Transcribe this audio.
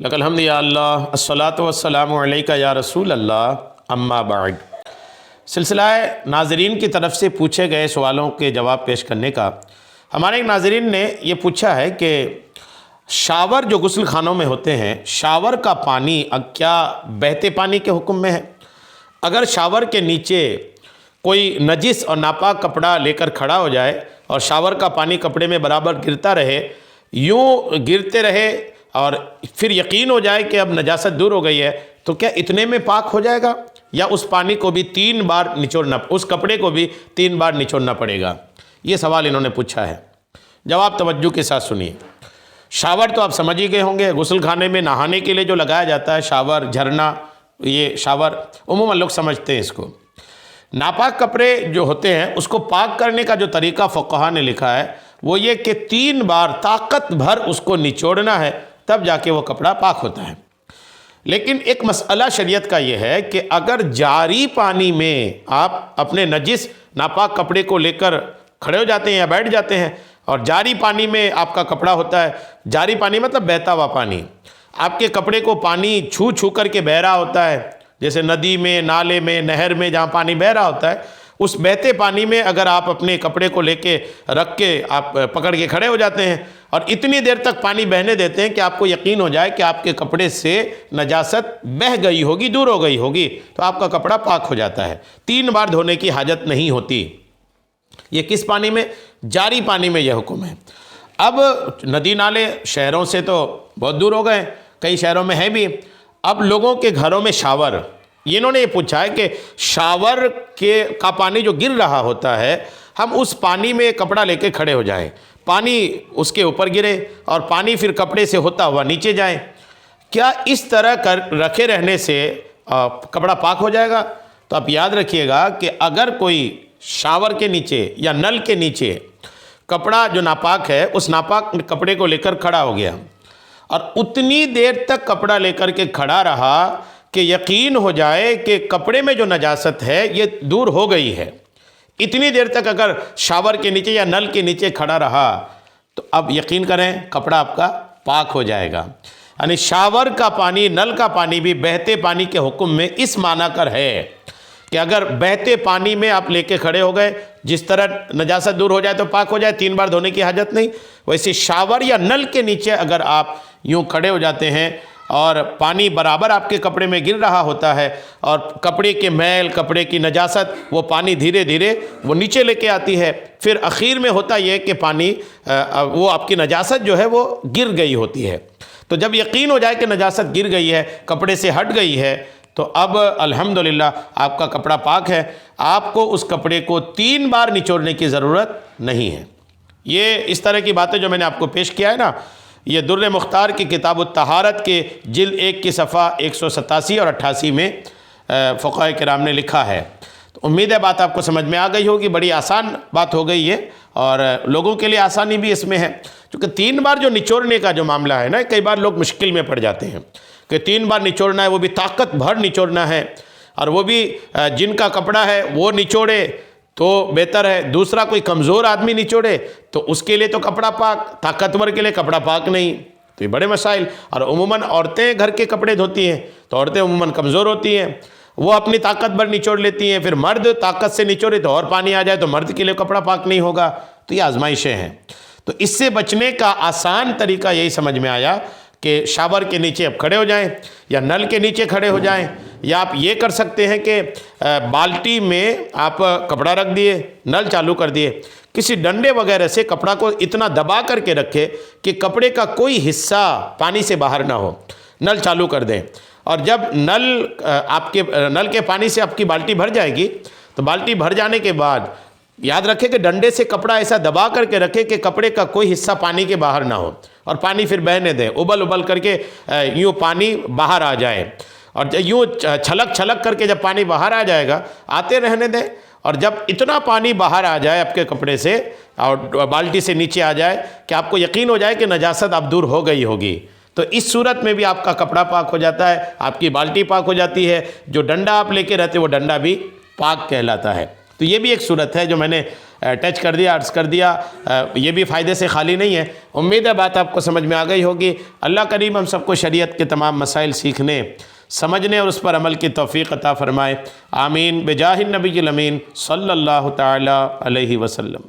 لک الحمد یا اللہ، الصلاۃ والسلام علیکہ یا رسول اللہ، اما بعد۔ سلسلہ ناظرین کی طرف سے پوچھے گئے سوالوں کے جواب پیش کرنے کا ہمارے ایک ناظرین نے یہ پوچھا ہے کہ شاور جو غسل خانوں میں ہوتے ہیں، شاور کا پانی کیا بہتے پانی کے حکم میں ہے؟ اگر شاور کے نیچے کوئی نجس اور ناپاک کپڑا لے کر کھڑا ہو جائے اور شاور کا پانی کپڑے میں برابر گرتا رہے، یوں گرتے رہے اور پھر یقین ہو جائے کہ اب نجاست دور ہو گئی ہے، تو کیا اتنے میں پاک ہو جائے گا یا اس پانی کو بھی 3 بار نچوڑنا، اس کپڑے کو بھی 3 بار نچوڑنا پڑے گا؟ یہ سوال انہوں نے پوچھا ہے۔ جواب توجہ کے ساتھ سنیے۔ شاور تو آپ سمجھ ہی گئے ہوں گے، غسل خانے میں نہانے کے لیے جو لگایا جاتا ہے شاور، جھرنا، یہ شاور عموماً لوگ سمجھتے ہیں اس کو۔ ناپاک کپڑے جو ہوتے ہیں اس کو پاک کرنے کا جو طریقہ فقہا نے لکھا ہے وہ یہ کہ 3 بار طاقت بھر اس کو نچوڑنا ہے، تب جا کے وہ کپڑا پاک ہوتا ہے۔ لیکن ایک مسئلہ شریعت کا یہ ہے کہ اگر جاری پانی میں آپ اپنے نجس ناپاک کپڑے کو لے کر کھڑے ہو جاتے ہیں یا بیٹھ جاتے ہیں اور جاری پانی میں آپ کا کپڑا ہوتا ہے، جاری پانی مطلب بہتا ہوا پانی، آپ کے کپڑے کو پانی چھو چھو کر کے بہہ رہا ہوتا ہے، جیسے ندی میں، نالے میں، نہر میں جہاں پانی بہہ رہا ہوتا ہے، اس بہتے پانی میں اگر آپ اپنے کپڑے کو لے کے رکھ کے آپ پکڑ کے کھڑے ہو جاتے ہیں اور اتنی دیر تک پانی بہنے دیتے ہیں کہ آپ کو یقین ہو جائے کہ آپ کے کپڑے سے نجاست بہہ گئی ہوگی، دور ہو گئی ہوگی، تو آپ کا کپڑا پاک ہو جاتا ہے، 3 بار دھونے کی حاجت نہیں ہوتی۔ یہ کس پانی میں؟ جاری پانی میں یہ حکم ہے۔ اب ندی نالے شہروں سے تو بہت دور ہو گئے، کئی شہروں میں ہے بھی، اب لوگوں کے گھروں میں شاور، انہوں نے یہ پوچھا ہے کہ شاور کا پانی جو گر رہا ہوتا ہے، ہم اس پانی میں کپڑا لے کے کھڑے ہو جائیں، پانی اس کے اوپر گرے اور پانی پھر کپڑے سے ہوتا ہوا نیچے جائے، کیا اس طرح رکھے رہنے سے کپڑا پاک ہو جائے گا؟ تو آپ یاد رکھیے گا کہ اگر کوئی شاور کے نیچے یا نل کے نیچے کپڑا جو ناپاک ہے اس ناپاک کپڑے کو لے کر کھڑا ہو گیا اور اتنی دیر تک کپڑا لے کر کے کھڑا رہا کہ یقین ہو جائے کہ کپڑے میں جو نجاست ہے یہ دور ہو گئی ہے، اتنی دیر تک اگر شاور کے نیچے یا نل کے نیچے کھڑا رہا تو اب یقین کریں کپڑا آپ کا پاک ہو جائے گا۔ یعنی شاور کا پانی، نل کا پانی بھی بہتے پانی کے حکم میں اس معنی کر ہے کہ اگر بہتے پانی میں آپ لے کے کھڑے ہو گئے، جس طرح نجاست دور ہو جائے تو پاک ہو جائے، 3 بار دھونے کی حاجت نہیں، ویسے شاور یا نل کے نیچے اگر آپ یوں کھڑے ہو جاتے ہیں اور پانی برابر آپ کے کپڑے میں گر رہا ہوتا ہے اور کپڑے کے میل، کپڑے کی نجاست، وہ پانی دھیرے دھیرے وہ نیچے لے کے آتی ہے، پھر اخیر میں ہوتا یہ کہ پانی وہ آپ کی نجاست جو ہے وہ گر گئی ہوتی ہے۔ تو جب یقین ہو جائے کہ نجاست گر گئی ہے، کپڑے سے ہٹ گئی ہے، تو اب الحمدللہ آپ کا کپڑا پاک ہے، آپ کو اس کپڑے کو 3 بار نچوڑنے کی ضرورت نہیں ہے۔ یہ اس طرح کی باتیں جو میں نے آپ کو پیش کیا ہے نا، یہ در مختار کی کتاب الطہارت کے جلد 1 کی صفحہ 187 اور 88 میں فقہاء کرام نے لکھا ہے۔ تو امید ہے بات آپ کو سمجھ میں آ گئی ہوگی، بڑی آسان بات ہو گئی ہے اور لوگوں کے لیے آسانی بھی اس میں ہے، کیونکہ 3 بار جو نچوڑنے کا جو معاملہ ہے نا، کئی بار لوگ مشکل میں پڑ جاتے ہیں کہ 3 بار نچوڑنا ہے، وہ بھی طاقت بھر نچوڑنا ہے، اور وہ بھی جن کا کپڑا ہے وہ نچوڑے تو بہتر ہے، دوسرا کوئی کمزور آدمی نچوڑے تو اس کے لیے تو کپڑا پاک، طاقتور کے لیے کپڑا پاک نہیں، تو یہ بڑے مسائل۔ اور عموماً عورتیں گھر کے کپڑے دھوتی ہیں تو عورتیں عموماً کمزور ہوتی ہیں، وہ اپنی طاقت بھر نچوڑ لیتی ہیں، پھر مرد طاقت سے نچوڑے تو اور پانی آ جائے تو مرد کے لیے کپڑا پاک نہیں ہوگا، تو یہ آزمائشیں ہیں۔ تو اس سے بچنے کا آسان طریقہ یہی سمجھ میں آیا کہ شاور کے نیچے آپ کھڑے ہو جائیں یا نل کے نیچے کھڑے ہو جائیں، یا آپ یہ کر سکتے ہیں کہ بالٹی میں آپ کپڑا رکھ دیے، نل چالو کر دیے، کسی ڈنڈے وغیرہ سے کپڑا کو اتنا دبا کر کے رکھے کہ کپڑے کا کوئی حصہ پانی سے باہر نہ ہو، نل چالو کر دیں، اور جب نل کے پانی سے آپ کی بالٹی بھر جائے گی تو بالٹی بھر جانے کے بعد یاد رکھیں کہ ڈنڈے سے کپڑا ایسا دبا کر کے رکھے کہ کپڑے کا کوئی حصہ پانی کے باہر نہ ہو، اور پانی پھر بہنے دیں، ابل کر کے یوں پانی باہر آ جائے، اور یوں چھلک کر کے جب پانی باہر آ جائے گا آتے رہنے دیں، اور جب اتنا پانی باہر آ جائے آپ کے کپڑے سے اور بالٹی سے نیچے آ جائے کہ آپ کو یقین ہو جائے کہ نجاست اب دور ہو گئی ہوگی، تو اس صورت میں بھی آپ کا کپڑا پاک ہو جاتا ہے، آپ کی بالٹی پاک ہو جاتی ہے، جو ڈنڈا آپ لے کے رہتے وہ ڈنڈا بھی پاک کہلاتا ہے۔ تو یہ بھی ایک صورت ہے جو میں نے ٹچ کر دیا، عرض کر دیا، یہ بھی فائدے سے خالی نہیں ہے۔ امید ہے بات آپ کو سمجھ میں آ گئی ہوگی۔ اللہ کریم ہم سب کو شریعت کے تمام مسائل سیکھنے، سمجھنے اور اس پر عمل کی توفیق عطا فرمائے، آمین بجاہ النبی الامین صلی اللہ تعالی علیہ وسلم۔